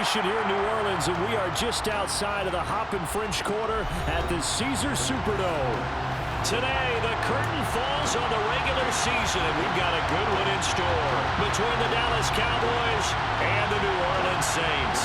formation here in New Orleans, and we are just outside of the Hoppin' French Quarter at the Caesars Superdome. Today, the curtain falls on the regular season, and we've got a good one in store between the Dallas Cowboys and the New Orleans Saints.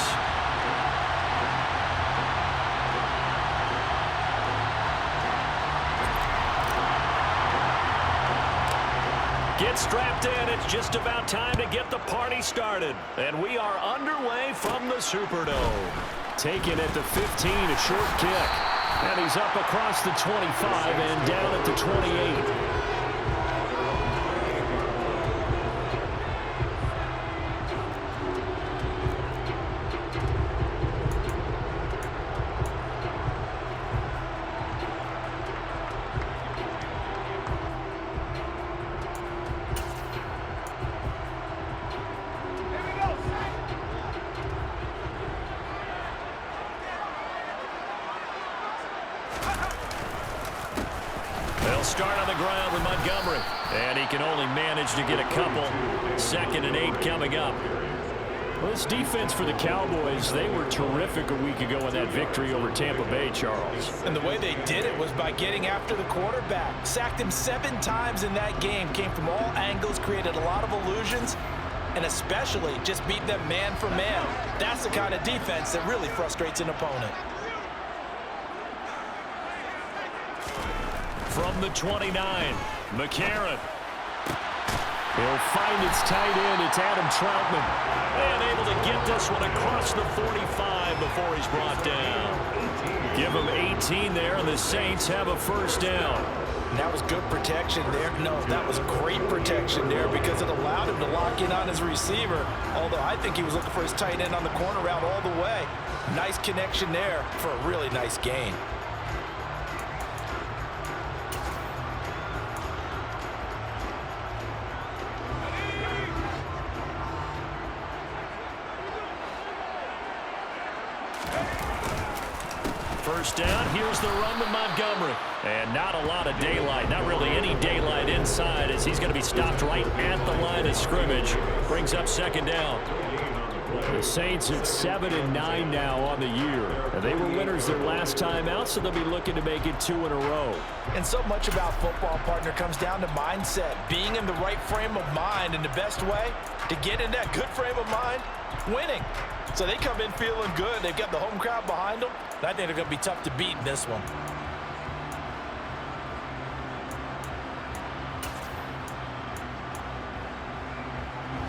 Get strapped in. It's just about time to get the party started. And we are underway from the Superdome. Taken at the 15, a short kick. And he's up across the 25 and down at the 28. They'll start on the ground with Montgomery. And he can only manage to get a couple. 2nd and 8 coming up. Well, this defense for the Cowboys, they were terrific a week ago in that victory over Tampa Bay, Charles. And the way they did it was by getting after the quarterback. Sacked him 7 times in that game. Came from all angles, created a lot of illusions, and especially just beat them man for man. That's the kind of defense that really frustrates an opponent. From the 29, McCarron. He'll find its tight end. It's Adam Troutman. And able to get this one across the 45 before he's brought down. Give him 18 there, and the Saints have a first down. And that was good protection there. No, that was great protection there because it allowed him to lock in on his receiver. Although I think he was looking for his tight end on the corner route all the way. Nice connection there for a really nice gain. First down, here's the run with Montgomery. And not a lot of daylight, not really any daylight inside as he's going to be stopped right at the line of scrimmage. Brings up 2nd down. The Saints at 7 and 9 now on the year. And they were winners their last time out, so they'll be looking to make it 2 in a row. And so much about football, partner, comes down to mindset. Being in the right frame of mind, and the best way to get in that good frame of mind, winning. So they come in feeling good. They've got the home crowd behind them. I think they're going to be tough to beat in this one.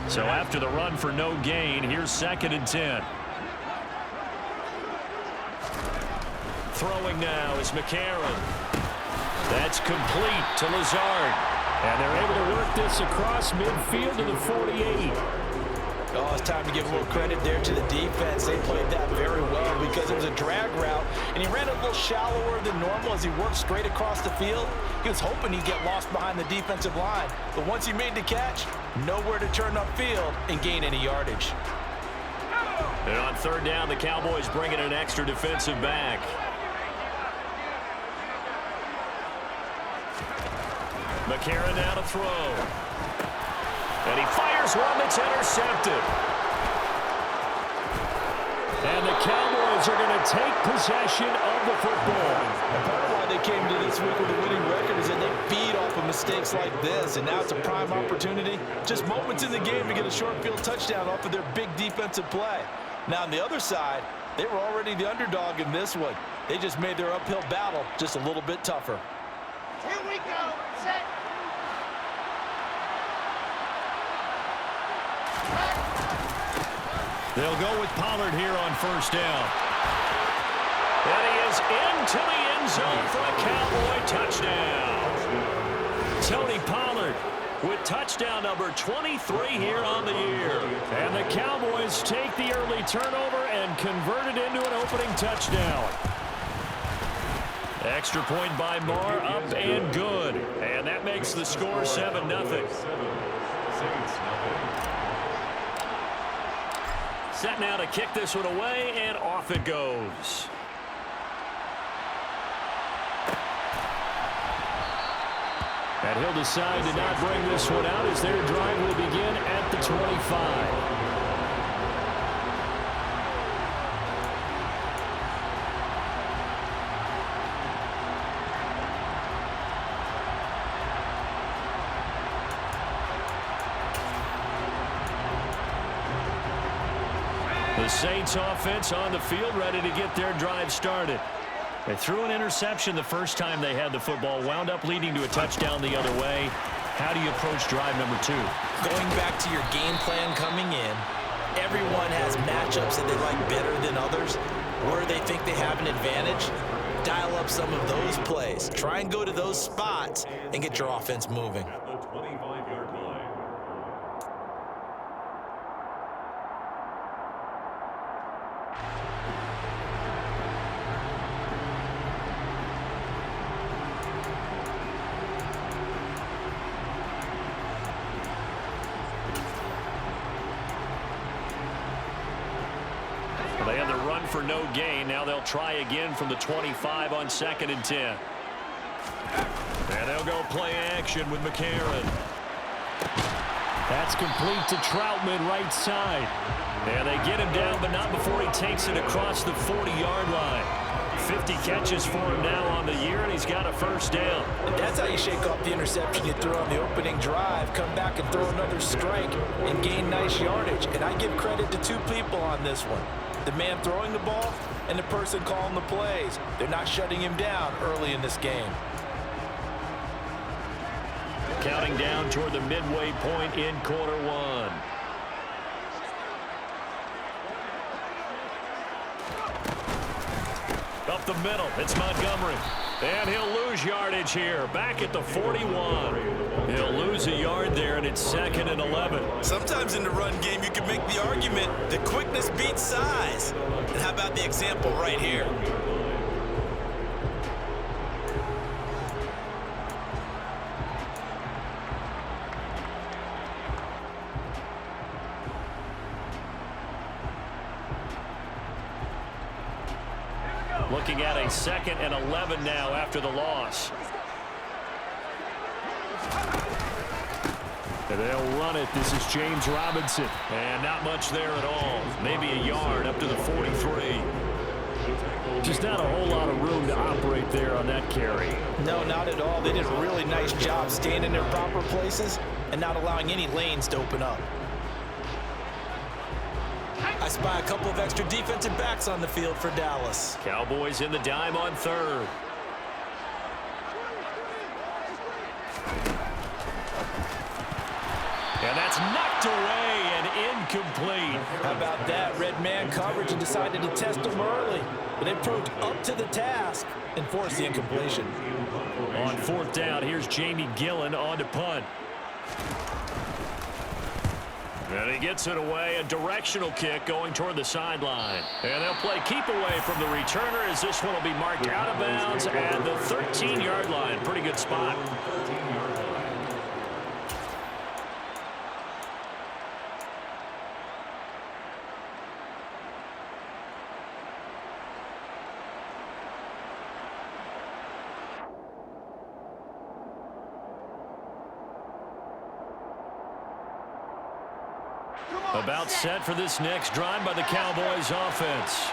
So after the run for no gain, here's 2nd and 10. Throwing now is McCarron. That's complete to Lazard. And they're able to work this across midfield to the 48. Oh, it's time to give a little credit there to the defense. They played that very well because it was a drag route, and he ran a little shallower than normal as he worked straight across the field. He was hoping he'd get lost behind the defensive line, but once he made the catch, nowhere to turn upfield and gain any yardage. And on 3rd down, the Cowboys bring in an extra defensive back. McCarron now to throw. And he fires one that's intercepted. And the Cowboys are going to take possession of the football. And part of why they came to this week with a winning record is that they feed off of mistakes like this. And now it's a prime opportunity. Just moments in the game to get a short field touchdown off of their big defensive play. Now on the other side, they were already the underdog in this one. They just made their uphill battle just a little bit tougher. Here we go. Set. They'll go with Pollard here on 1st down. And he is into the end zone for a Cowboy touchdown. Tony Pollard with touchdown number 23 here on the year. And the Cowboys take the early turnover and convert it into an opening touchdown. Extra point by Marr, up and good. And that makes the score 7-0. Set now to kick this one away, and off it goes. And he'll decide to not bring this one out as their drive will begin at the 25. The Saints offense on the field, ready to get their drive started. They threw an interception the first time they had the football, wound up leading to a touchdown the other way. How do you approach drive number 2? Going back to your game plan coming in, everyone has matchups that they like better than others, where they think they have an advantage. Dial up some of those plays. Try and go to those spots and get your offense moving. They had the run for no gain. Now they'll try again from the 25 on 2nd and 10. And they'll go play action with McCarron. That's complete to Troutman, right side. And they get him down, but not before he takes it across the 40-yard line. 50 catches for him now on the year, and he's got a first down. And that's how you shake off the interception you threw on the opening drive, come back and throw another strike and gain nice yardage. And I give credit to 2 people on this one. The man throwing the ball and the person calling the plays. They're not shutting him down early in this game. Counting down toward the midway point in quarter 1. Up the middle, it's Montgomery. And he'll lose yardage here, back at the 41. He'll lose a yard there, and it's 2nd and 11. Sometimes in the run game, you can make the argument that quickness beats size. And how about the example right here? Looking at a 2nd and 11 now after the loss. And they'll run it. This is James Robinson. And not much there at all. Maybe a yard up to the 43. Just not a whole lot of room to operate there on that carry. No, not at all. They did a really nice job staying in their proper places and not allowing any lanes to open up. I spy a couple of extra defensive backs on the field for Dallas. Cowboys in the dime on 3rd. And that's knocked away and incomplete. How about that? Red man coverage and decided to test them early. But they proved up to the task and forced the incompletion. On 4th down, here's Jamie Gillen on to punt. And he gets it away, a directional kick going toward the sideline. And they'll play keep away from the returner as this one will be marked out of bounds at the 13-yard line. Pretty good spot. About set for this next drive by the Cowboys offense.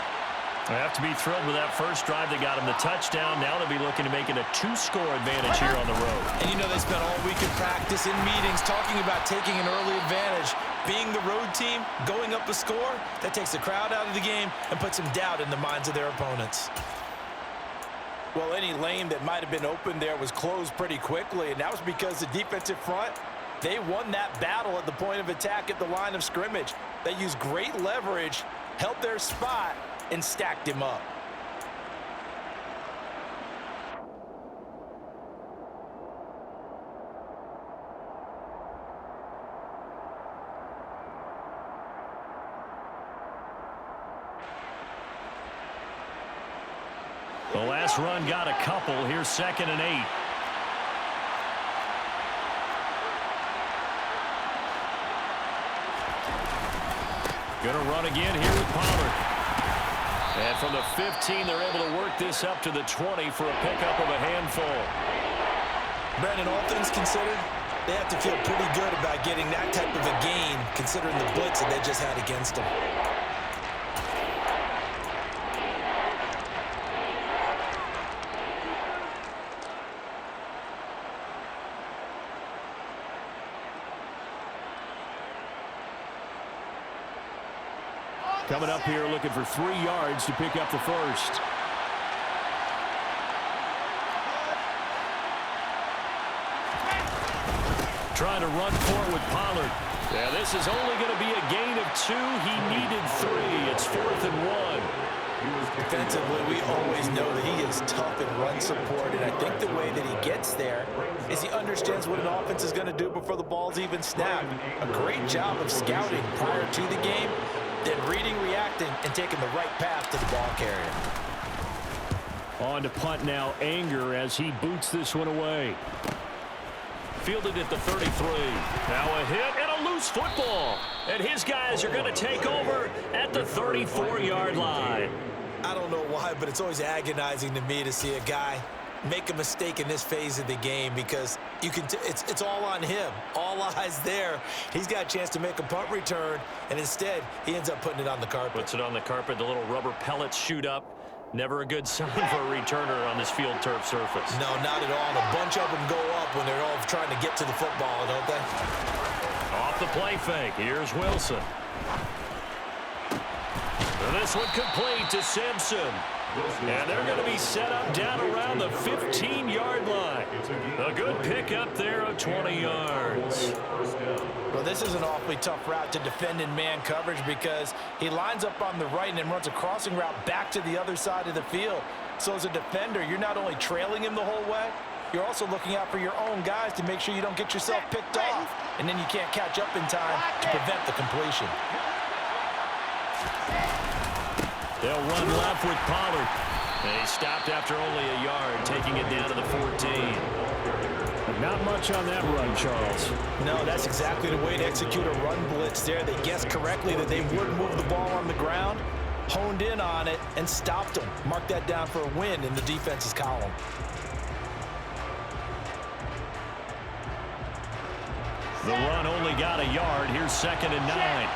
They have to be thrilled with that first drive. They got him the touchdown. Now they'll be looking to make it a 2-score advantage here on the road. And you know they spent all week in practice, in meetings, talking about taking an early advantage. Being the road team, going up a score, that takes the crowd out of the game and puts some doubt in the minds of their opponents. Well, any lane that might have been open there was closed pretty quickly, and that was because the defensive front, they won that battle at the point of attack at the line of scrimmage. They used great leverage, held their spot, and stacked him up. The last run got a couple. Here's 2nd and 8. Going to run again here with Pollard. And from the 15, they're able to work this up to the 20 for a pickup of a handful. Brandon, all things considered, they have to feel pretty good about getting that type of a gain, considering the blitz that they just had against them. Coming up here looking for 3 yards to pick up the first. Trying to run for it with Pollard. Yeah, this is only going to be a gain of 2. He needed 3. It's 4th and 1. Defensively, we always know that he is tough in run support, and I think the way that he gets there is he understands what an offense is going to do before the ball's even snapped. A great job of scouting prior to the game, then reading, reacting, and taking the right path to the ball carrier. On to punt now, Anger as he boots this one away. Fielded at the 33. Now a hit and a loose football. And his guys are going to take over at the 34-yard line. I don't know why, but it's always agonizing to me to see a guy make a mistake in this phase of the game because you can it's all on him. All eyes there. He's got a chance to make a punt return, and instead he ends up putting it on the carpet. Puts it on the carpet. The little rubber pellets shoot up. Never a good sign for a returner on this field turf surface. No, not at all. A bunch of them go up when they're all trying to get to the football, don't they? Off the play fake. Here's Wilson. And this one complete to Simpson. And they're going to be set up down around the 15-yard line. A good pickup there of 20 yards. Well, this is an awfully tough route to defend in man coverage because he lines up on the right and then runs a crossing route back to the other side of the field. So as a defender, you're not only trailing him the whole way, you're also looking out for your own guys to make sure you don't get yourself picked off. And then you can't catch up in time to prevent the completion. They'll run left with Pollard. And he stopped after only a yard, taking it down to the 14. Not much on that run, Charles. No, that's exactly the way to execute a run blitz there. They guessed correctly that they would move the ball on the ground, honed in on it, and stopped them. Mark that down for a win in the defense's column. The run only got a yard. Here's 2nd and 9.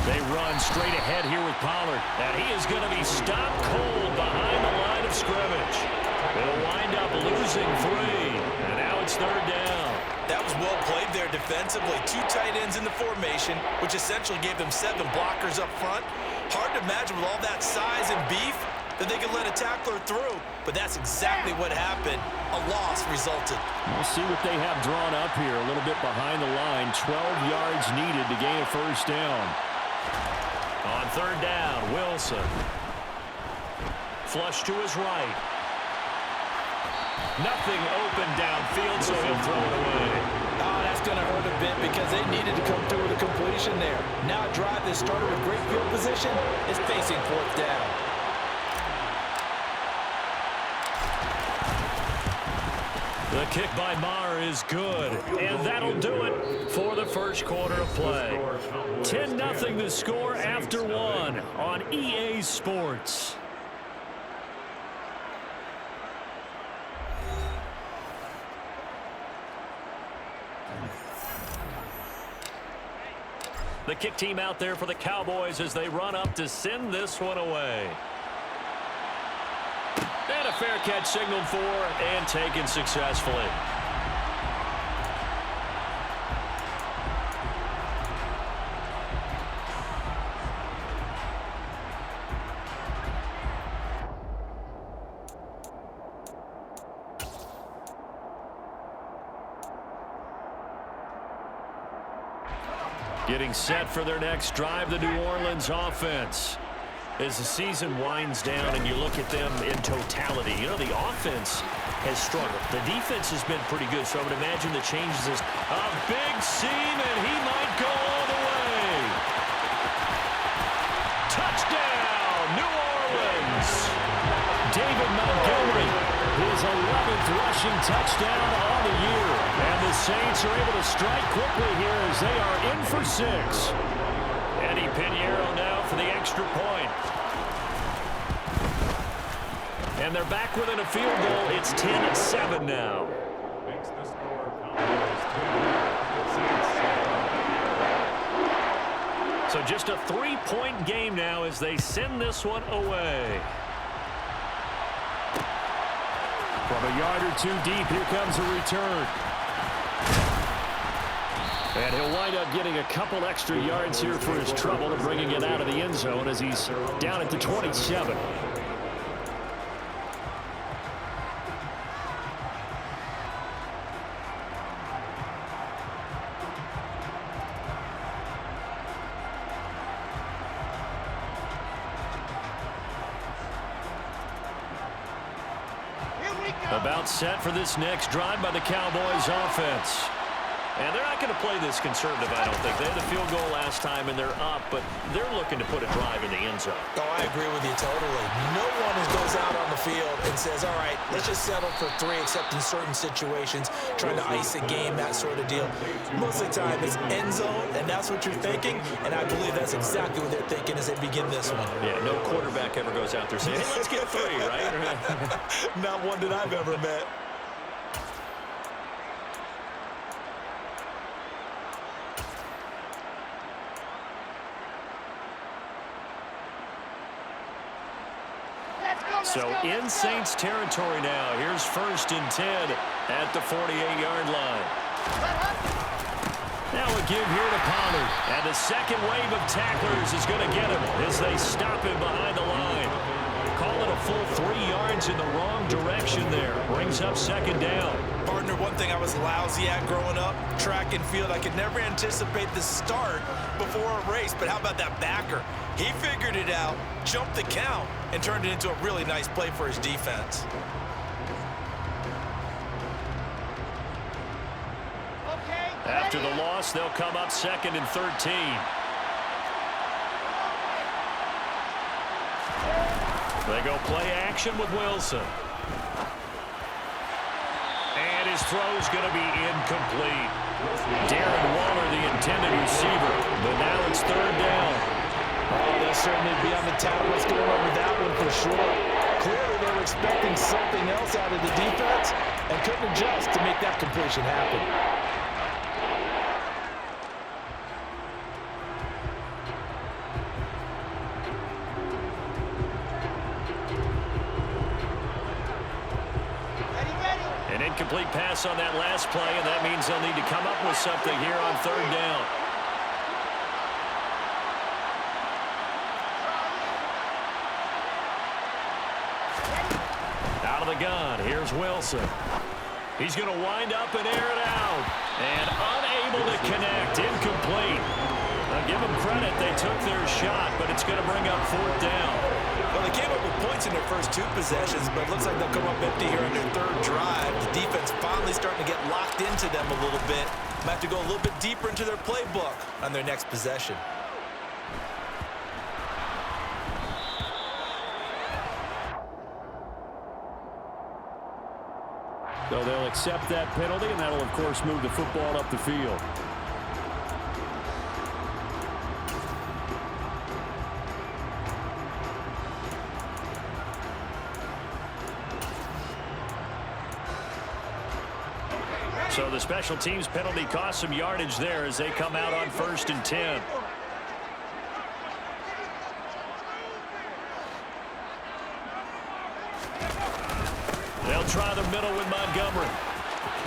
They run straight ahead here with Pollard. And he is going to be stopped cold behind the line of scrimmage. They'll wind up losing 3. And now it's 3rd down. That was well played there defensively. 2 tight ends in the formation, which essentially gave them 7 blockers up front. Hard to imagine with all that size and beef that they could let a tackler through. But that's exactly what happened. A loss resulted. We'll see what they have drawn up here. A little bit behind the line. 12 yards needed to gain a 1st down. On 3rd down, Wilson. Flush to his right. Nothing open downfield, so he'll throw it away. Oh, that's going to hurt a bit because they needed to come through with a completion there. Now a drive that started with great field position is facing 4th down. The kick by Maher is good, and that'll do it for the first quarter of play. 10-0 the score after 1 on EA Sports. The kick team out there for the Cowboys as they run up to send this one away. And a fair catch signaled for and taken successfully. Getting set for their next drive, the New Orleans offense. As the season winds down and you look at them in totality, you know, the offense has struggled. The defense has been pretty good, so I would imagine the changes is a big seam, and he might go all the way. Touchdown, New Orleans. David Montgomery, his 11th rushing touchdown on the year. And the Saints are able to strike quickly here as they are in for 6. Eddie Pinheiro now for the extra point. And they're back within a field goal. It's 10-7 now. So just a 3-point game now as they send this one away. From a yard or 2 deep, here comes a return. And he'll wind up getting a couple extra yards here for his trouble and bringing it out of the end zone as he's down at the 27. About set for this next drive by the Cowboys offense. And they're not going to play this conservative, I don't think. They had the field goal last time, and they're up, but they're looking to put a drive in the end zone. Oh, I agree with you totally. No one goes out on the field and says, all right, let's just settle for 3, except in certain situations, trying to ice a game, that sort of deal. Most of the time, it's end zone, and that's what you're thinking, and I believe that's exactly what they're thinking as they begin this one. Yeah, no quarterback ever goes out there saying, hey, let's get 3, right? Not one that I've ever met. So in Saints territory now. Here's 1st and 10 at the 48-yard line. Now a give here to Pollard. And the second wave of tacklers is going to get him as they stop him behind the line. Call it a full 3 yards in the wrong direction there. Brings up 2nd down. Partner, one thing I was lousy at growing up, track and field, I could never anticipate the start before a race, but how about that backer? He figured it out, jumped the count, and turned it into a really nice play for his defense. After the loss, they'll come up 2nd and 13. They go play action with Wilson. And his throw's going to be incomplete. Darren Waller, the intended receiver, but now it's 3rd down. Oh, they'll certainly be on the top. What's going on with that one for sure. Clearly, they were expecting something else out of the defense and couldn't adjust to make that completion happen. An incomplete pass on that last play, and that means they'll need to come up with something here on 3rd down. Out of the gun, here's Wilson. He's going to wind up and air it out. And unable to connect, incomplete. Now give them credit, they took their shot, but it's going to bring up 4th down. Well, they came up with points in their first 2 possessions, but it looks like they'll come up empty here on their 3rd drive. The defense finally starting to get locked into them a little bit. Might have to go a little bit deeper into their playbook on their next possession. So they'll accept that penalty, and that'll, of course, move the football up the field. So the special teams penalty cost some yardage there as they come out on 1st and 10. They'll try the middle with Montgomery.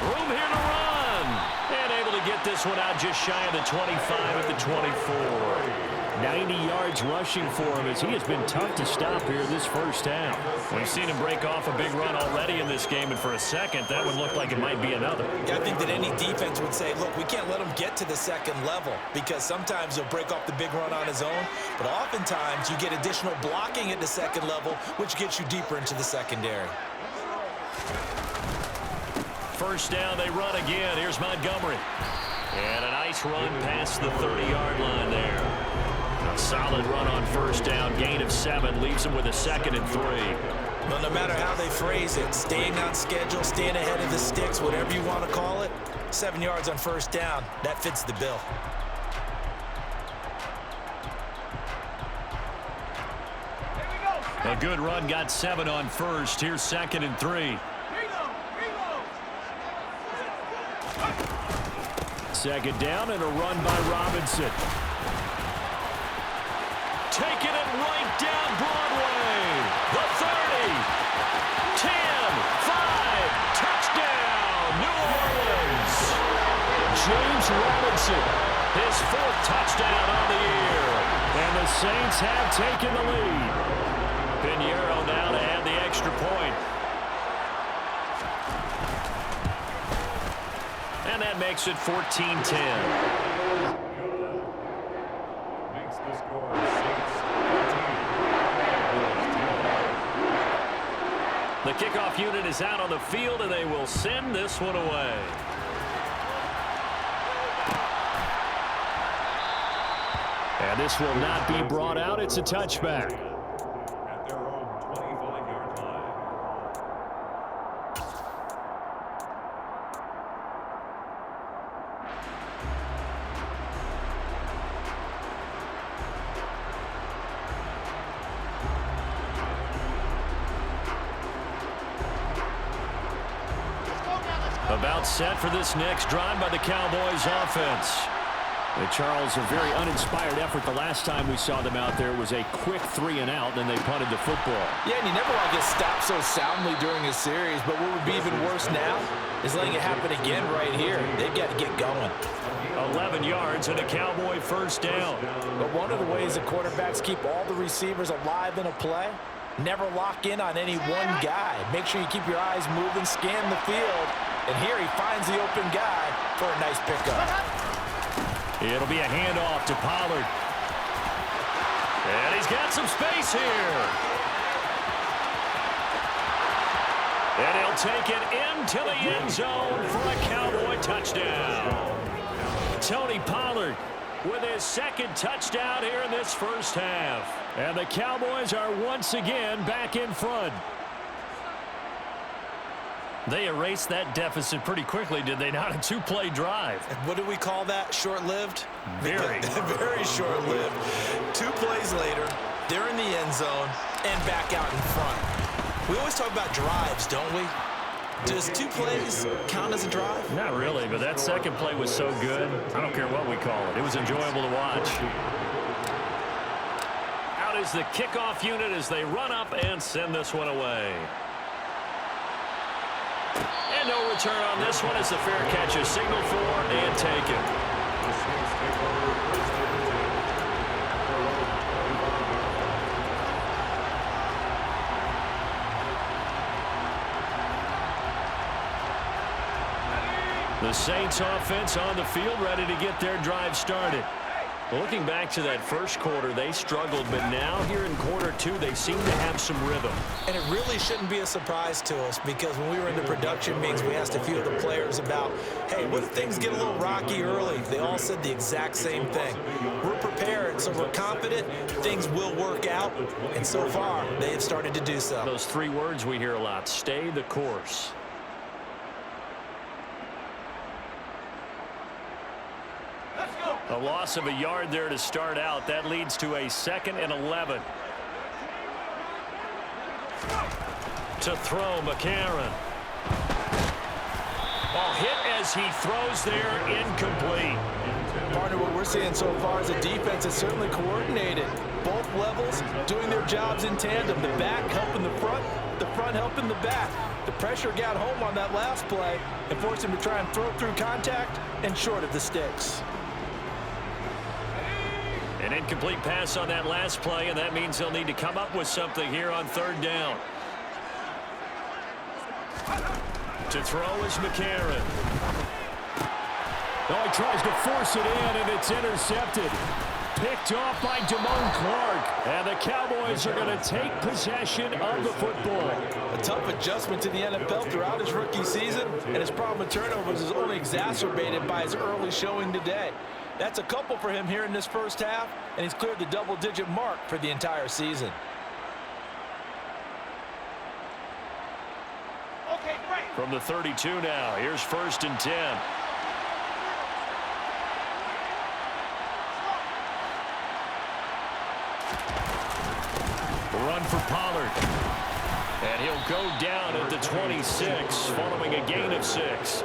Room here to run. And able to get this one out just shy of the 25 at the 24. 90 yards rushing for him as he has been tough to stop here this first half. We've seen him break off a big run already in this game, and for a second, that would look like it might be another. Yeah, I think that any defense would say, look, we can't let him get to the 2nd level because sometimes he'll break off the big run on his own, but oftentimes you get additional blocking at the 2nd level, which gets you deeper into the secondary. 1st down, they run again. Here's Montgomery. And a nice run past the 30-yard line there. A solid run on 1st down. Gain of 7 leaves them with a 2nd and 3. Well, no matter how they phrase it, staying on schedule, staying ahead of the sticks, whatever you want to call it, 7 yards on 1st down, that fits the bill. A good run got 7 on 1st. Here's 2nd and 3. 2nd down and a run by Robinson. Taking it right down Broadway. The 30. 10. 5. Touchdown, New Orleans. James Robinson touchdown on the year. And the Saints have taken the lead. Pinheiro now to add the extra point. And that makes it 14-10. The kickoff unit is out on the field, and they will send this one away. And this will not be brought out. It's a touchback. At their own 25-yard line. About set for this next drive by the Cowboys offense. Charles, a very uninspired effort. The last time we saw them out there was a quick 3-and-out, and they punted the football. Yeah, and you never want to get stopped so soundly during a series, but what would be even worse now is letting it happen again right here. They've got to get going. 11 yards and a Cowboy first down. But one of the ways the quarterbacks keep all the receivers alive in a play, never lock in on any one guy. Make sure you keep your eyes moving, scan the field, and here he finds the open guy for a nice pickup. It'll be a handoff to Pollard. And he's got some space here. And he'll take it into the end zone for a Cowboy touchdown. Tony Pollard with his second touchdown here in this first half. And the Cowboys are once again back in front. They erased that deficit pretty quickly, did they not? A two-play drive. What do we call that? Short-lived? Very. Very short-lived. 2 plays later, they're in the end zone and back out in front. We always talk about drives, don't we? Does 2 plays count as a drive? Not really, but that second play was so good. I don't care what we call it. It was enjoyable to watch. Out is the kickoff unit as they run up and send this one away. And no return on this one as the fair catch is signaled for and taken. The Saints offense on the field ready to get their drive started. Looking back to that first quarter, they struggled, but now here in quarter 2, they seem to have some rhythm. And it really shouldn't be a surprise to us because when we were in the production meetings, we asked a few of the players about, hey, what if things get a little rocky early? They all said the exact same thing. We're prepared, so we're confident things will work out, and so far, they have started to do so. Those 3 words we hear a lot, stay the course. A loss of a yard there to start out. That leads to a 2nd and 11. To throw, McCarron. Ball hit as he throws there, incomplete. Partner, what we're seeing so far is the defense is certainly coordinated. Both levels doing their jobs in tandem. The back helping the front helping the back. The pressure got home on that last play and forced him to try and throw through contact and short of the sticks. An incomplete pass on that last play, and that means they'll need to come up with something here on 3rd down. To throw is McCarron. Oh, he tries to force it in, and it's intercepted. Picked off by Damone Clark. And the Cowboys are going to take possession of the football. A tough adjustment to the NFL throughout his rookie season, and his problem with turnovers is only exacerbated by his early showing today. That's a couple for him here in this first half, and he's cleared the double-digit mark for the entire season. Okay, great. From the 32 now, here's 1st and 10. Run for Pollard. And he'll go down at the 26 following a gain of 6.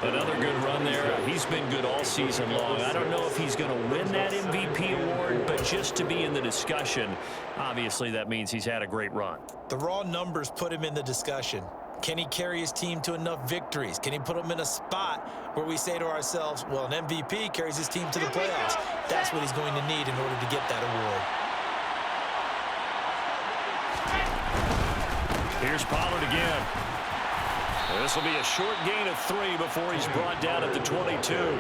Another good run there. He's been good all season long. I don't know if he's going to win that MVP award, but just to be in the discussion, obviously that means he's had a great run. The raw numbers put him in the discussion. Can he carry his team to enough victories? Can he put them in a spot where we say to ourselves, well, an MVP carries his team to the playoffs. That's what he's going to need in order to get that award. Here's Pollard again. This will be a short gain of 3 before he's brought down at the 22.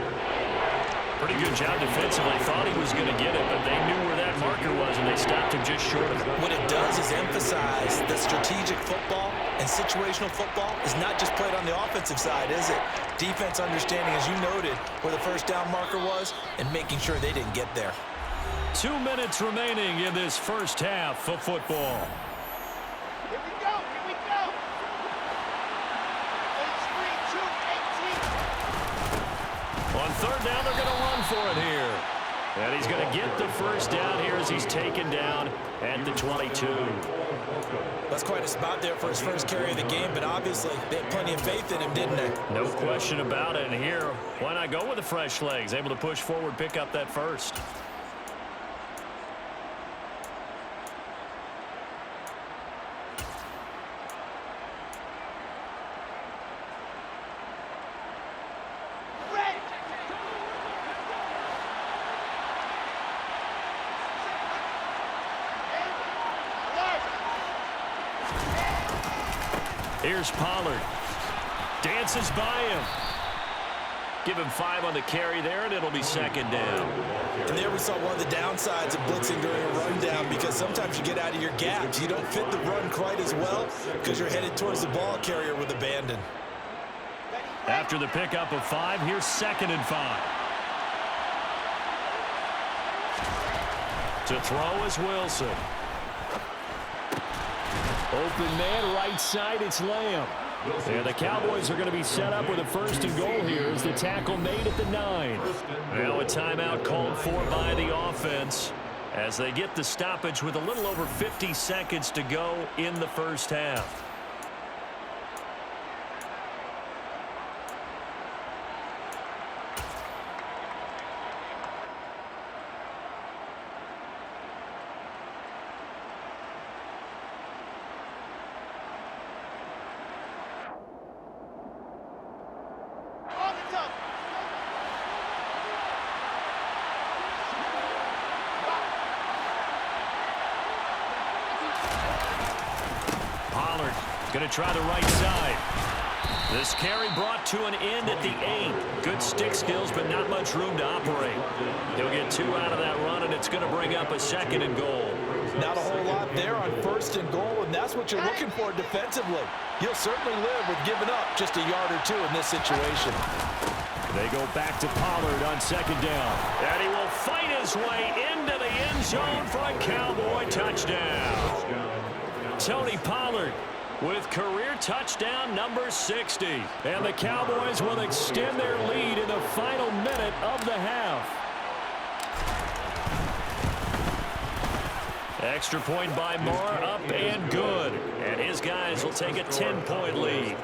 Pretty good job defensively. Thought he was going to get it, but they knew where that marker was, and they stopped him just short of it. What it does is emphasize that strategic football and situational football is not just played on the offensive side, is it? Defense understanding, as you noted, where the first down marker was and making sure they didn't get there. 2 minutes remaining in this first half of football. Here we go, here we go. On third down, they're going to run for it here. And he's going to get the first down here as he's taken down at the 22. That's quite a spot there for his first carry of the game, but obviously they had plenty of faith in him, didn't they? No question about it. And here, why not go with the fresh legs? Able to push forward, pick up that first. Here's Pollard. Dances by him. Give him 5 on the carry there, and it'll be second down. And there we saw one of the downsides of blitzing during a rundown, because sometimes you get out of your gaps. You don't fit the run quite as well because you're headed towards the ball carrier with abandon. After the pickup of 5, here's second and 5. To throw is Wilson. Open man, right side, it's Lamb. And the Cowboys are going to be set up with a first and goal here as the tackle made at the 9. Now a timeout called for by the offense as they get the stoppage with a little over 50 seconds to go in the first half. Going to try the right side. This carry brought to an end at the 8. Good stick skills, but not much room to operate. He'll get 2 out of that run, and it's going to bring up a second and goal. Not a whole lot there on first and goal, and that's what you're looking for defensively. You'll certainly live with giving up just a yard or 2 in this situation. They go back to Pollard on second down. And he will fight his way into the end zone for a Cowboy touchdown. Tony Pollard with career touchdown number 60. And the Cowboys will extend their lead in the final minute of the half. Extra point by Moore, up and good. And his guys will take a 10-point lead.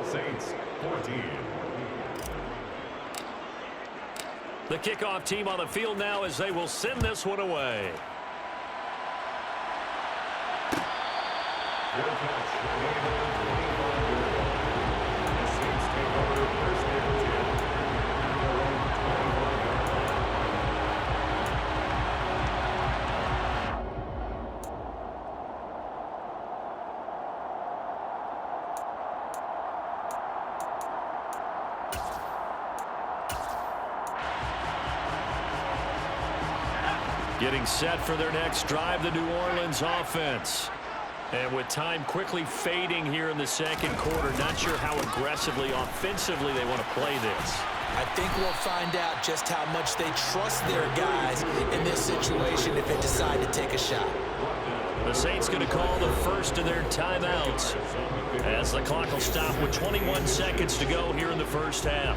Saints 14. The kickoff team on the field now as they will send this one away. Good catch. The Saints take over first and 10. Getting set for their next drive, the New Orleans offense. And with time quickly fading here in the second quarter, not sure how aggressively, offensively they want to play this. I think we'll find out just how much they trust their guys in this situation if they decide to take a shot. The Saints going to call the first of their timeouts as the clock will stop with 21 seconds to go here in the first half.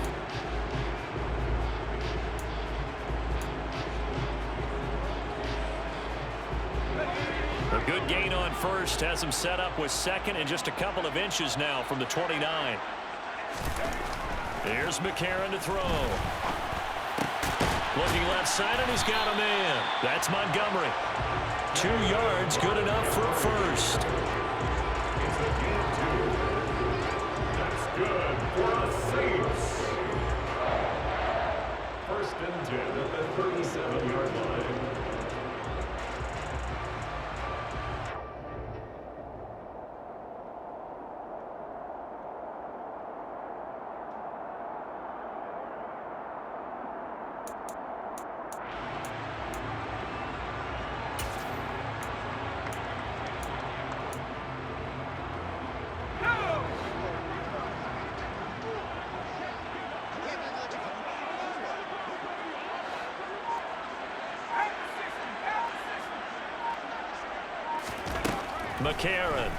A good gain on first has him set up with second and just a couple of inches now from the 29. Here's McCarron to throw. Looking left side, and he's got a man. That's Montgomery. 2 yards, good enough for a first. It's a game 2. good for a Saints. First and 10 at the 37-yard line. McCarron.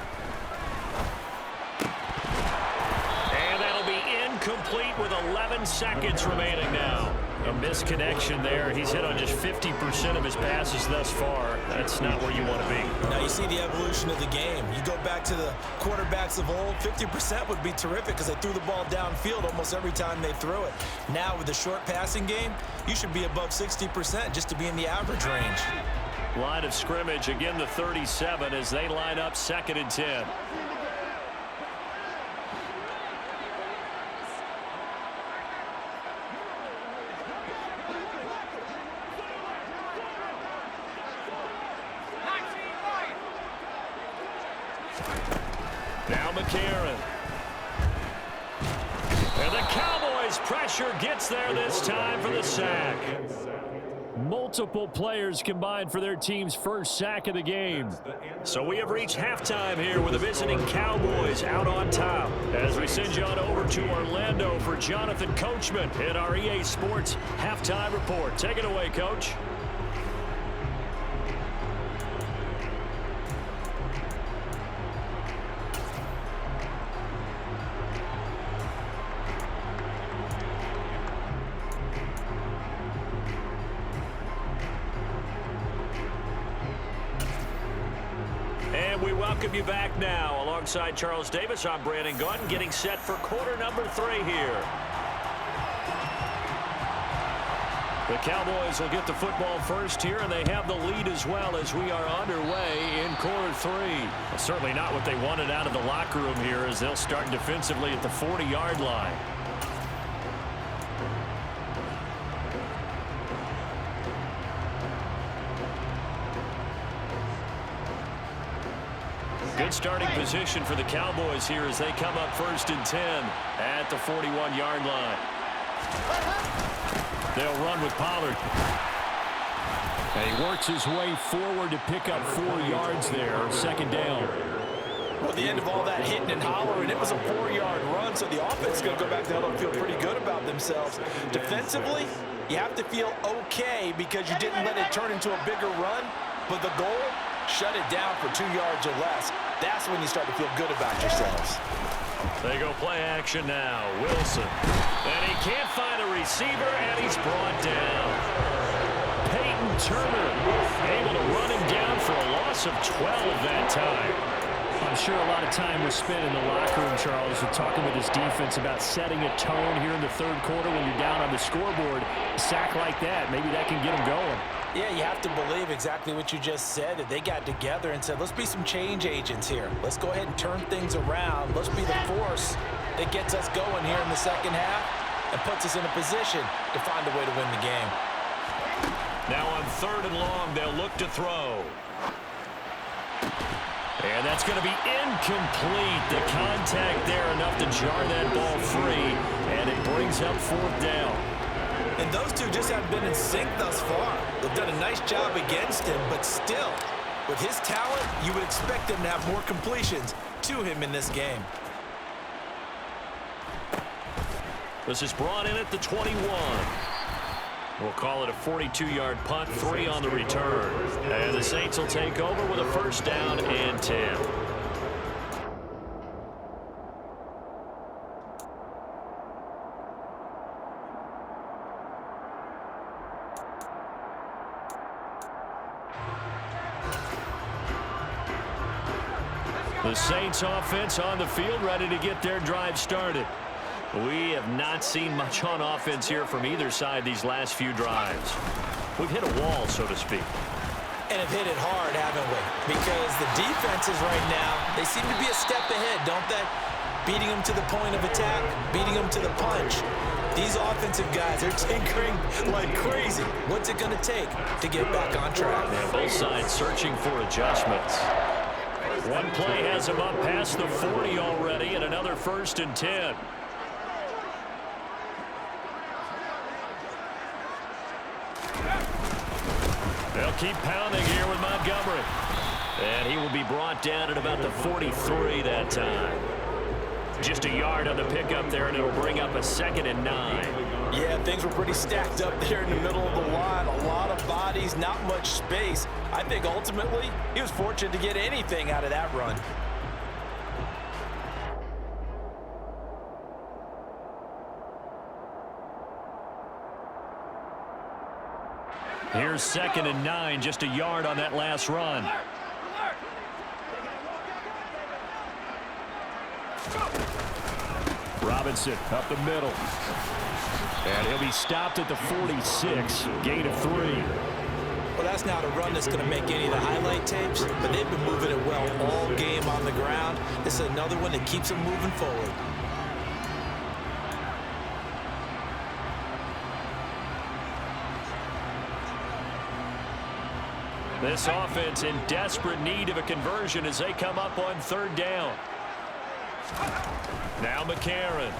And that'll be incomplete with 11 seconds remaining now. A misconnection there. He's hit on just 50% of his passes thus far. That's not where you want to be. Now you see the evolution of the game. You go back to the quarterbacks of old, 50% would be terrific because they threw the ball downfield almost every time they threw it. Now with the short passing game, you should be above 60% just to be in the average range. Line of scrimmage, again the 37 as they line up 2nd and 10. Now McCarron. And the Cowboys pressure gets there this time for the sack. Multiple players combined for their team's first sack of the game. So we have reached halftime here with the visiting Cowboys out on top. As we send you on over to Orlando for Jonathan Coachman in our EA Sports halftime report. Take it away, Coach. We welcome you back now. Alongside Charles Davis, I'm Brandon Gaunt, getting set for quarter number 3 here. The Cowboys will get the football first here, and they have the lead as well as we are underway in quarter 3. Well, certainly not what they wanted out of the locker room here as they'll start defensively at the 40-yard line. Good starting position for the Cowboys here as they come up 1st and 10 at the 41-yard line. They'll run with Pollard. And he works his way forward to pick up 4 yards there, 2nd down. Well, the end of all that hitting and hollering, it was a 4-yard run, so the offense is going to go back down and feel pretty good about themselves. Defensively, you have to feel okay because you didn't let it turn into a bigger run, but the goal, shut it down for 2 yards or less. That's when you start to feel good about yourselves. They go play action now. Wilson. And he can't find a receiver, and he's brought down. Peyton Turner able to run him down for a loss of 12 that time. I'm sure a lot of time was spent in the locker room, Charles, with talking with his defense about setting a tone here in the 3rd quarter when you're down on the scoreboard. A sack like that, maybe that can get him going. Yeah, you have to believe exactly what you just said, that they got together and said, let's be some change agents here. Let's go ahead and turn things around. Let's be the force that gets us going here in the 2nd half and puts us in a position to find a way to win the game. Now on 3rd and long, they'll look to throw. And that's going to be incomplete. The contact there enough to jar that ball free, and it brings up 4th down. And those two just haven't been in sync thus far. They've done a nice job against him, but still, with his talent, you would expect him to have more completions to him in this game. This is brought in at the 21. We'll call it a 42-yard punt, 3 on the return. And the Saints will take over with a 1st down and 10. The Saints offense on the field, ready to get their drive started. We have not seen much on offense here from either side these last few drives. We've hit a wall, so to speak. And have hit it hard, haven't we? Because the defenses right now, they seem to be a step ahead, don't they? beating them to the point of attack, beating them to the punch. These offensive guys are tinkering like crazy. What's it going to take to get back on track? And both sides searching for adjustments. One play has him up past the 40 already, and another 1st and 10. They'll keep pounding here with Montgomery. And he will be brought down at about the 43 that time. Just a yard on the pickup there, and it'll bring up a 2nd and 9. Yeah, things were pretty stacked up there in the middle of the line. A lot of bodies, not much space. I think ultimately he was fortunate to get anything out of that run. Here's 2nd and 9, just a yard on that last run. Robinson up the middle. And he'll be stopped at the 46, gain of 3. Well, that's not a run that's going to make any of the highlight tapes, but they've been moving it well all game on the ground. This is another one that keeps them moving forward. This offense in desperate need of a conversion as they come up on 3rd down. Now McCarron.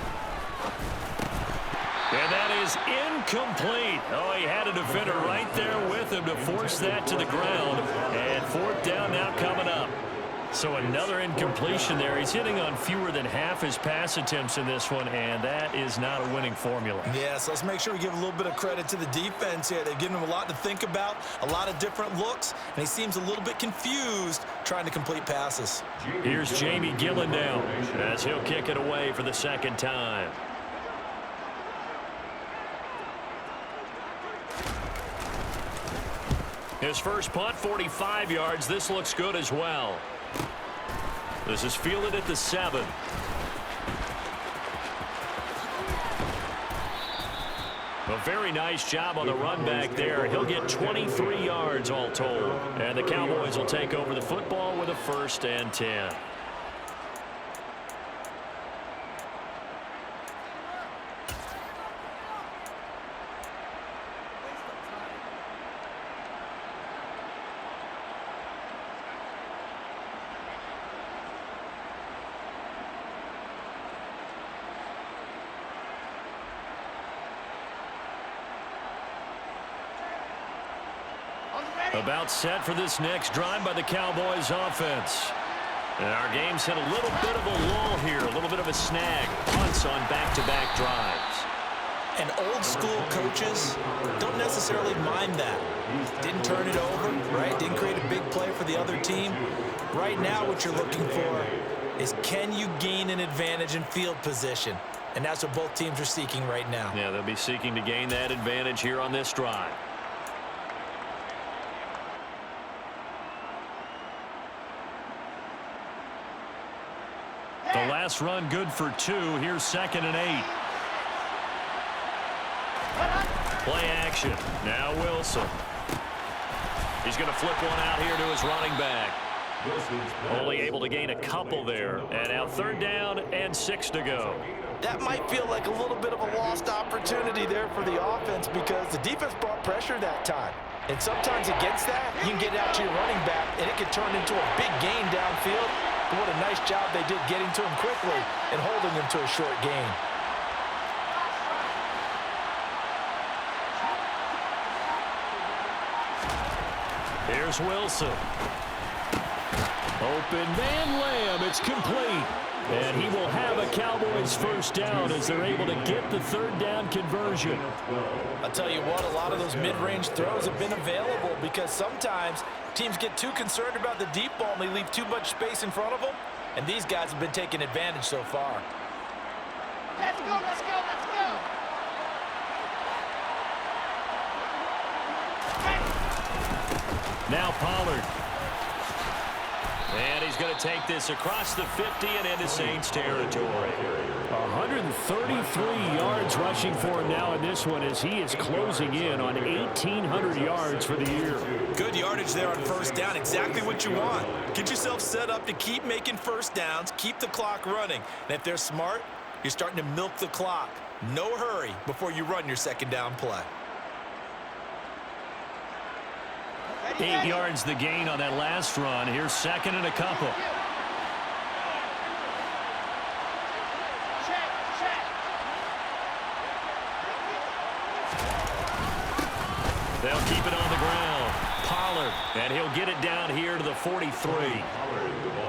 And that is incomplete. Oh, he had a defender right there with him to force that to the ground. And 4th down now coming up. So another incompletion there. He's hitting on fewer than half his pass attempts in this one, and that is not a winning formula. Yes, let's make sure we give a little bit of credit to the defense here. They've given him a lot to think about, a lot of different looks, and he seems a little bit confused trying to complete passes. Here's Jamie Gillen now as he'll kick it away for the 2nd time. His first punt, 45 yards. This looks good as well. This is fielded at the 7. A very nice job on the run back there. He'll get 23 yards all told. And the Cowboys will take over the football with a 1st and 10. About set for this next drive by the Cowboys offense. And our game's hit a little bit of a lull here, a little bit of a snag. Punts on back-to-back drives. And old school coaches don't necessarily mind that. Didn't turn it over, right? Didn't create a big play for the other team. Right now what you're looking for is, can you gain an advantage in field position? And that's what both teams are seeking right now. Yeah, they'll be seeking to gain that advantage here on this drive. The last run good for 2. Here's 2nd and 8. Play action. Now Wilson. He's going to flip one out here to his running back. Only able to gain a couple there. And now 3rd down and 6 to go. That might feel like a little bit of a lost opportunity there for the offense because the defense brought pressure that time. And sometimes against that, you can get out to your running back, and it can turn into a big gain downfield. But what a nice job they did getting to him quickly and holding him to a short gain. Here's Wilson. Open man Lamb. It's complete. And he will have a Cowboys 1st down as they're able to get the 3rd down conversion. I'll tell you what, a lot of those mid-range throws have been available because sometimes teams get too concerned about the deep ball and they leave too much space in front of them. And these guys have been taking advantage so far. Let's go, let's go, let's go. Now Pollard. And he's going to take this across the 50 and into Saints territory. 133 yards rushing for him now in this one as he is closing in on 1,800 yards for the year. Good yardage there on first down. Exactly what you want. Get yourself set up to keep making first downs, keep the clock running. And if they're smart, you're starting to milk the clock. No hurry before you run your second down play. 8 yards the gain on that last run. Here's second and a couple. They'll keep it on the ground. Pollard, and he'll get it down here to the 43.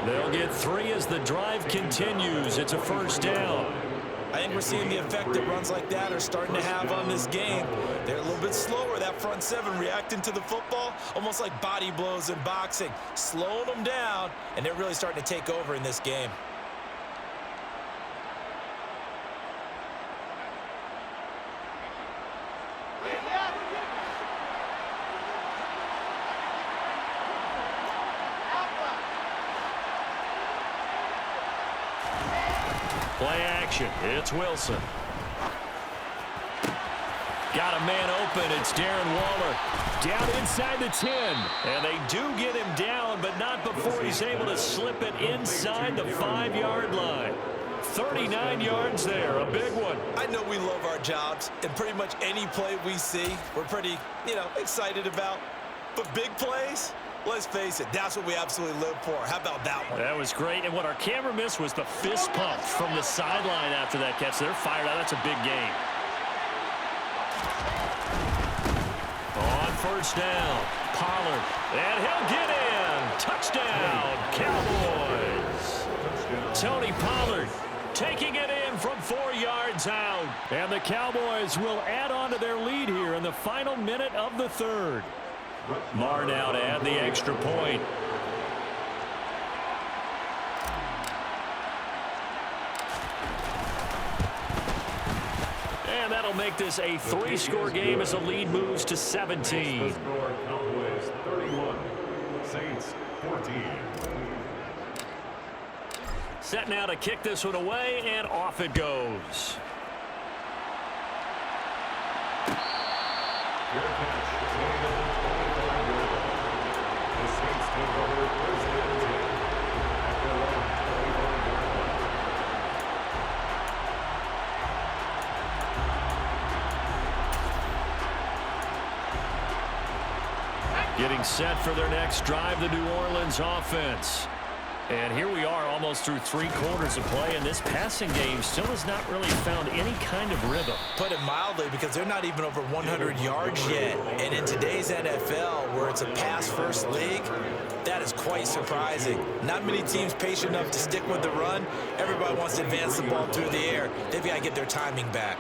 They'll get 3 as the drive continues. It's a first down. I think we're seeing the effect that runs like that are starting to have on this game. They're a little bit slower, that front seven, reacting to the football, almost like body blows in boxing, slowing them down, and they're really starting to take over in this game. Play action. It's Wilson. Got a man open. It's Darren Waller. Down inside the 10. And they do get him down, but not before he's able to slip it inside the 5-yard line. 39 yards there, a big one. I know we love our jobs, and pretty much any play we see, we're pretty, excited about. But big plays, let's face it, that's what we absolutely live for. How about that one? That was great, and what our camera missed was the fist pump from the sideline after that catch. They're fired out. That's a big game. On first down, Pollard, and he'll get in. Touchdown, Cowboys. Tony Pollard taking it in from 4 yards out. And the Cowboys will add on to their lead here in the final minute of the third. Marr now to add the extra point. And that'll make this a 3-score game as the lead moves to 17. Cowboys 31, Saints 14. Set now to kick this one away, and off it goes. Fair catch. The Saints take over first and 10 at their own 25-yard line. Getting set for their next drive, the New Orleans offense. And here we are almost through 3 quarters of play, and this passing game still has not really found any kind of rhythm. Put it mildly, because they're not even over 100 yards yet. And in today's NFL, where it's a pass-first league, that is quite surprising. Not many teams patient enough to stick with the run. Everybody wants to advance the ball through the air. They've got to get their timing back.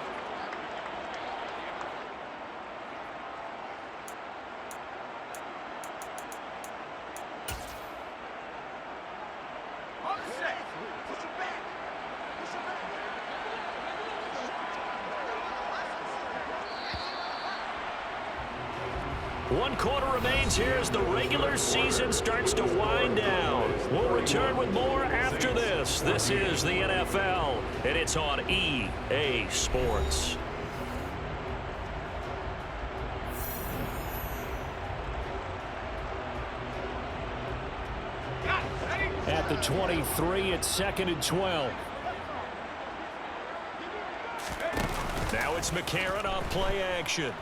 One quarter remains here as the regular season starts to wind down. We'll return with more after this. This is the NFL, and it's on EA Sports. At the 23, it's 2nd and 12. Now it's McCarron on play action.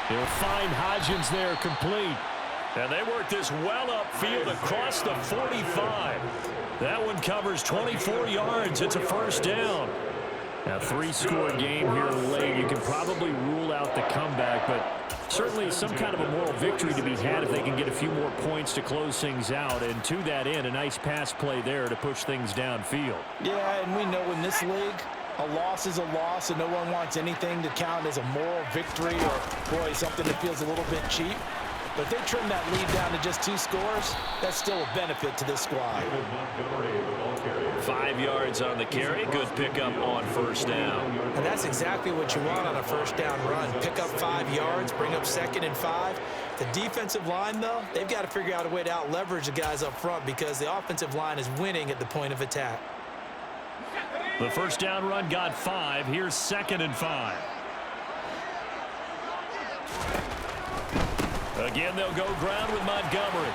He'll find Hodgins there complete. And they work this well upfield across the 45. That one covers 24 yards. It's a first down. A 3-score game here late. You can probably rule out the comeback, but certainly some kind of a moral victory to be had if they can get a few more points to close things out. And to that end, a nice pass play there to push things downfield. Yeah, and we know in this league, a loss is a loss, and no one wants anything to count as a moral victory or, boy, something that feels a little bit cheap. But if they trim that lead down to just 2 scores, that's still a benefit to this squad. 5 yards on the carry. Good pickup on first down. And that's exactly what you want on a first down run. Pick up 5 yards, bring up 2nd and 5. The defensive line, though, they've got to figure out a way to out-leverage the guys up front because the offensive line is winning at the point of attack. The first down run got 5. Here's 2nd and 5. Again, they'll go ground with Montgomery.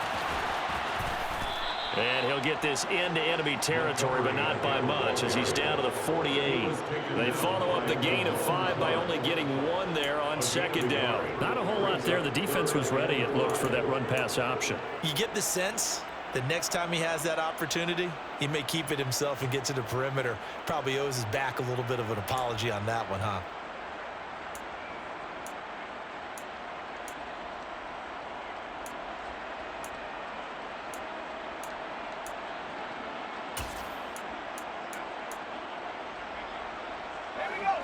And he'll get this into enemy territory, but not by much as he's down to the 48. They follow up the gain of 5 by only getting 1 there on 2nd down. Not a whole lot there. The defense was ready, it looked, for that run-pass option. You get the sense that next time he has that opportunity, he may keep it himself and get to the perimeter. Probably owes his back a little bit of an apology on that one, huh?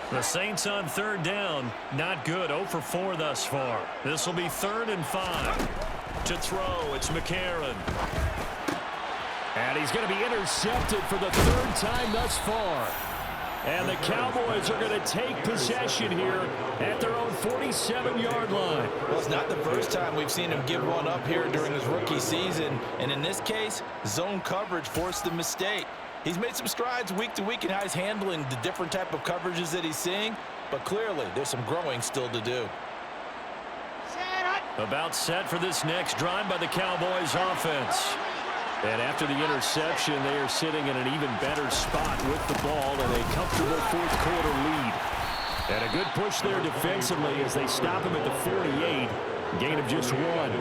The Saints on 3rd down, not good. 0 for 4 thus far. This will be 3rd and 5. To throw, it's McCarron. And he's going to be intercepted for the 3rd time thus far. And the Cowboys are going to take possession here at their own 47-yard line. Well, it's not the first time we've seen him give one up here during his rookie season. And in this case, zone coverage forced the mistake. He's made some strides week to week in how he's handling the different type of coverages that he's seeing, but clearly there's some growing still to do. About set for this next drive by the Cowboys offense. And after the interception, they are sitting in an even better spot with the ball and a comfortable 4th quarter lead. And a good push there defensively as they stop him at the 48. Gain of just 1.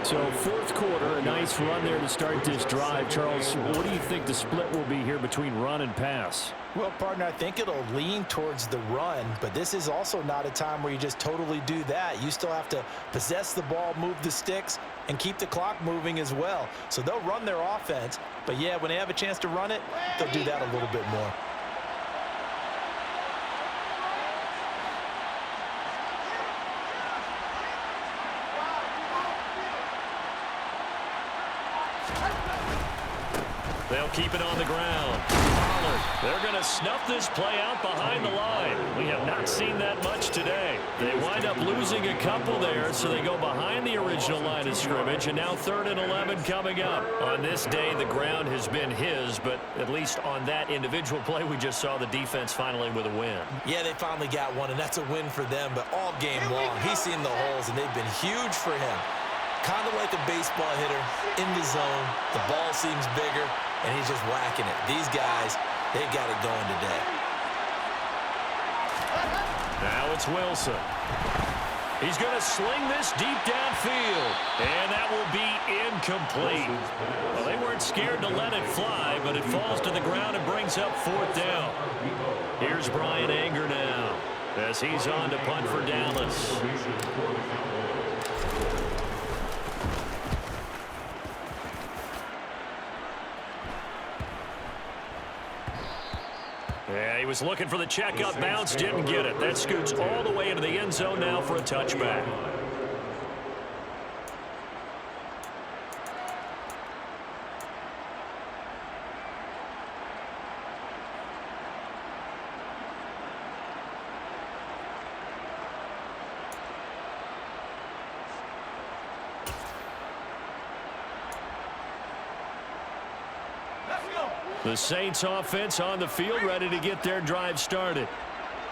So 4th quarter, a nice run there to start this drive. Charles, what do you think the split will be here between run and pass? Well, partner, I think it'll lean towards the run, but this is also not a time where you just totally do that. You still have to possess the ball, move the sticks, and keep the clock moving as well. So they'll run their offense, but yeah, when they have a chance to run it, they'll do that a little bit more. They'll keep it on the ground. Pollard, they're going to snuff this play out behind the line. We have not seen that much today. They wind up losing a couple there, so they go behind the original line of scrimmage, and now 3rd and 11 coming up. On this day, the ground has been his, but at least on that individual play, we just saw the defense finally with a win. Yeah, they finally got one, and that's a win for them, but all game long, he's seen the holes, and they've been huge for him. Kind of like a baseball hitter in the zone. The ball seems bigger, and he's just whacking it. These guys, they got it going today. Now it's Wilson. He's going to sling this deep downfield, and that will be incomplete. Well, they weren't scared to let it fly, but it falls to the ground and brings up 4th down. Here's Brian Anger now as he's on to punt for Dallas. Yeah, he was looking for the checkup bounce, didn't get it. That scoots all the way into the end zone now for a touchback. The Saints offense on the field, ready to get their drive started.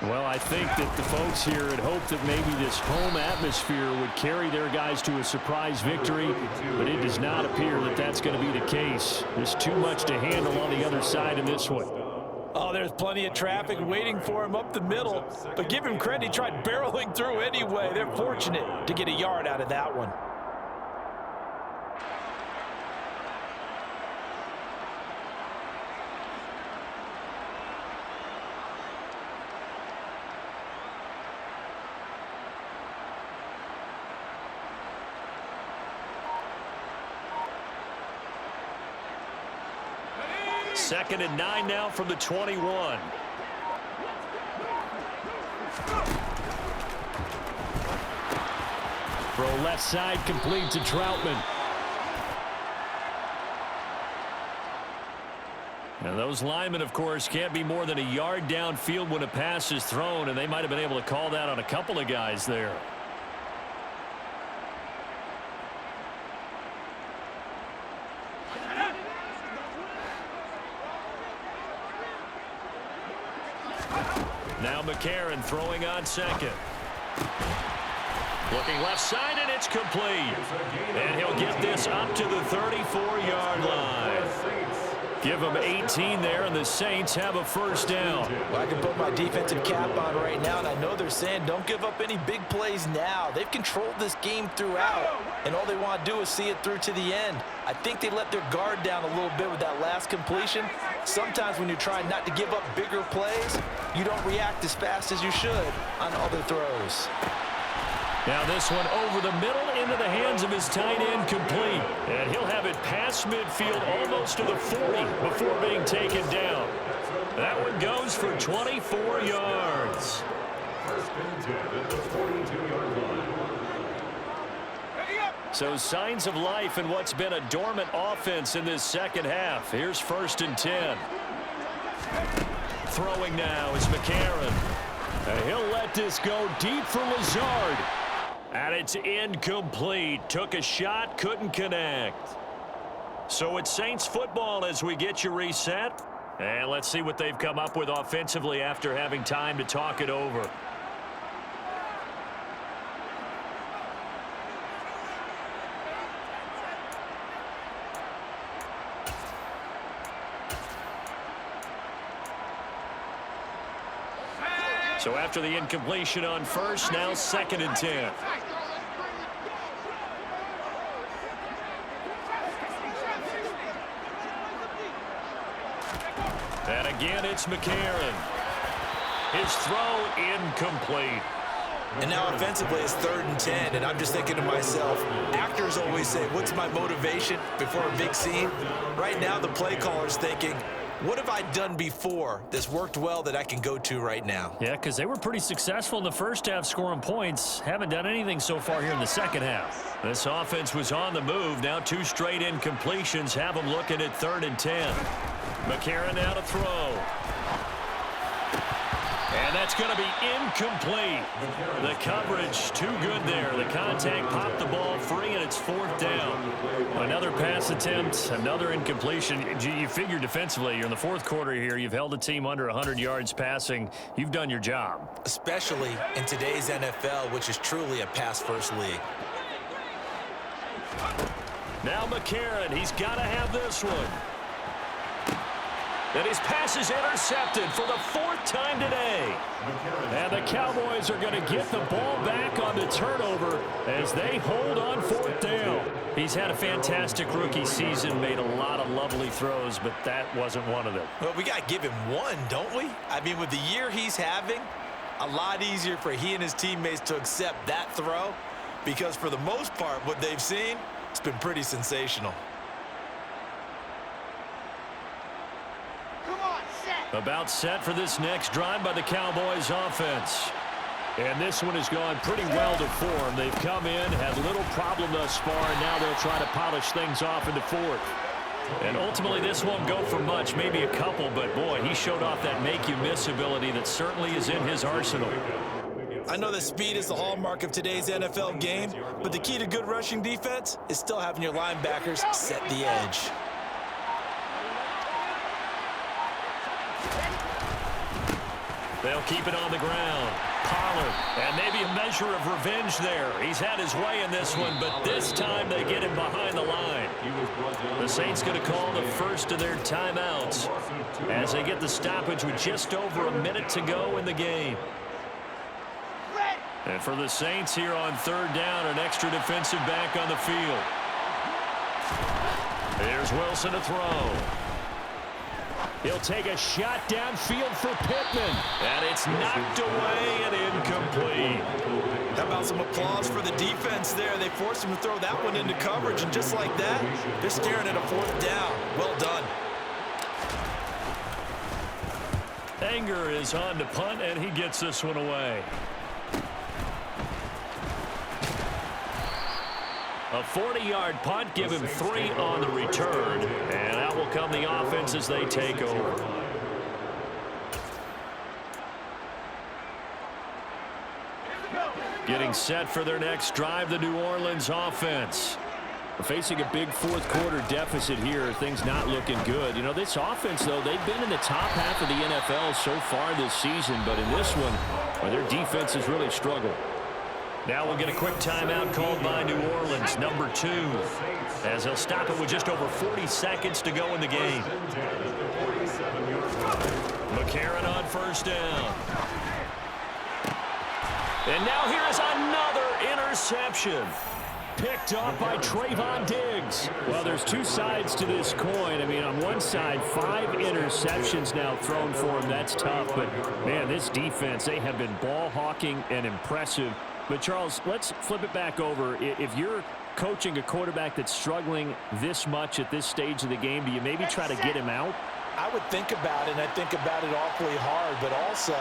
Well, I think that the folks here had hoped that maybe this home atmosphere would carry their guys to a surprise victory, but it does not appear that that's going to be the case. There's too much to handle on the other side in this one. Oh, there's plenty of traffic waiting for him up the middle, but give him credit, he tried barreling through anyway. They're fortunate to get a yard out of that one. Second and 9 now from the 21. Throw left side complete to Troutman. And those linemen, of course, can't be more than a yard downfield when a pass is thrown, and they might have been able to call that on a couple of guys there. Now McCarron throwing on second. Looking left side, and it's complete. And he'll get this up to the 34-yard line. Give them 18 there, and the Saints have a first down. Well, I can put my defensive cap on right now, and I know they're saying don't give up any big plays now. They've controlled this game throughout, and all they want to do is see it through to the end. I think they let their guard down a little bit with that last completion. Sometimes when you're trying not to give up bigger plays, you don't react as fast as you should on other throws. Now this one over the middle into the hands of his tight end, complete. And he'll have it past midfield almost to the 40 before being taken down. That one goes for 24 yards. First and 10 at the 42-yard line. So signs of life in what's been a dormant offense in this second half. Here's first and 10. Throwing now is McCarron. And he'll let this go deep for Lazard. And it's incomplete. Took a shot, couldn't connect. So it's Saints football as we get you reset. And let's see what they've come up with offensively after having time to talk it over. So after the incompletion on first, now second and 10. And again, it's McCarron. His throw incomplete. And now offensively it's 3rd and 10, and I'm just thinking to myself, actors always say, what's my motivation before a big scene? Right now the play caller's thinking, what have I done before that's worked well that I can go to right now? Yeah, because they were pretty successful in the first half scoring points. Haven't done anything so far here in the second half. This offense was on the move. Now 2 straight incompletions have them looking at 3rd and 10. McCarron now to throw. And that's going to be incomplete. The coverage too good there. The contact popped the ball free, and it's 4th down. Another pass attempt, another incompletion. You figure defensively, you're in the 4th quarter here. You've held a team under 100 yards passing. You've done your job. Especially in today's NFL, which is truly a pass-first league. Now McCarron, he's got to have this one. And his pass is intercepted for the 4th time today. And the Cowboys are going to get the ball back on the turnover as they hold on 4th down. He's had a fantastic rookie season, made a lot of lovely throws, but that wasn't one of them. Well, we got to give him one, don't we? I mean, with the year he's having, a lot easier for he and his teammates to accept that throw because for the most part, what they've seen, it's been pretty sensational. About set for this next drive by the Cowboys offense. And this one has gone pretty well to form. They've come in, had little problem thus far, and now they'll try to polish things off in the 4th. And ultimately, this won't go for much, maybe a couple, but boy, he showed off that make-you-miss ability that certainly is in his arsenal. I know that speed is the hallmark of today's NFL game, but the key to good rushing defense is still having your linebackers set the edge. They'll keep it on the ground. Pollard, and maybe a measure of revenge there. He's had his way in this one, but this time they get him behind the line. The Saints going to call the first of their timeouts as they get the stoppage with just over a minute to go in the game. And for the Saints here on 3rd down, an extra defensive back on the field. Here's Wilson to throw. He'll take a shot downfield for Pittman. And it's knocked away and incomplete. How about some applause for the defense there? They forced him to throw that one into coverage, and just like that, they're staring at a 4th down. Well done. Anger is on to punt, and he gets this one away. A 40-yard punt, give him 3 on the return. And out will come the offense as they take over. Getting set for their next drive, the New Orleans offense. Facing a big fourth-quarter deficit here, things not looking good. You know, this offense, though, they've been in the top half of the NFL so far this season, but in this one, well, their defense has really struggled. Now we'll get a quick timeout called by New Orleans, number 2, as they'll stop it with just over 40 seconds to go in the game. McCarron on first down. And now here is another interception. Picked off by Trayvon Diggs. Well, there's two sides to this coin. I mean, on one side, 5 interceptions now thrown for him. That's tough. But, man, this defense, they have been ball hawking and impressive. But, Charles, let's flip it back over. If you're coaching a quarterback that's struggling this much at this stage of the game, do you maybe try to get him out? I would think about it, and I think about it awfully hard, but also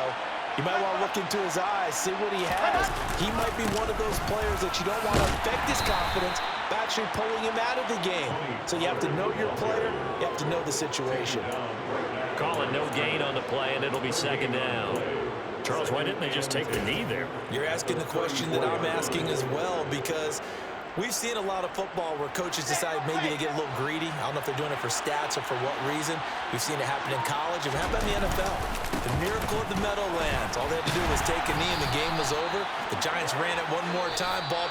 you might want to look into his eyes, see what he has. He might be one of those players that you don't want to affect his confidence by actually pulling him out of the game. So you have to know your player. You have to know the situation. Calling no gain on the play, and it'll be second down. Charles, why didn't they just take the knee there? You're asking the question that I'm asking as well, because we've seen a lot of football where coaches decide maybe they get a little greedy. I don't know if they're doing it for stats or for what reason. We've seen it happen in college. And how about in the NFL? The miracle of the Meadowlands. All they had to do was take a knee and the game was over. The Giants ran it one more time. Ball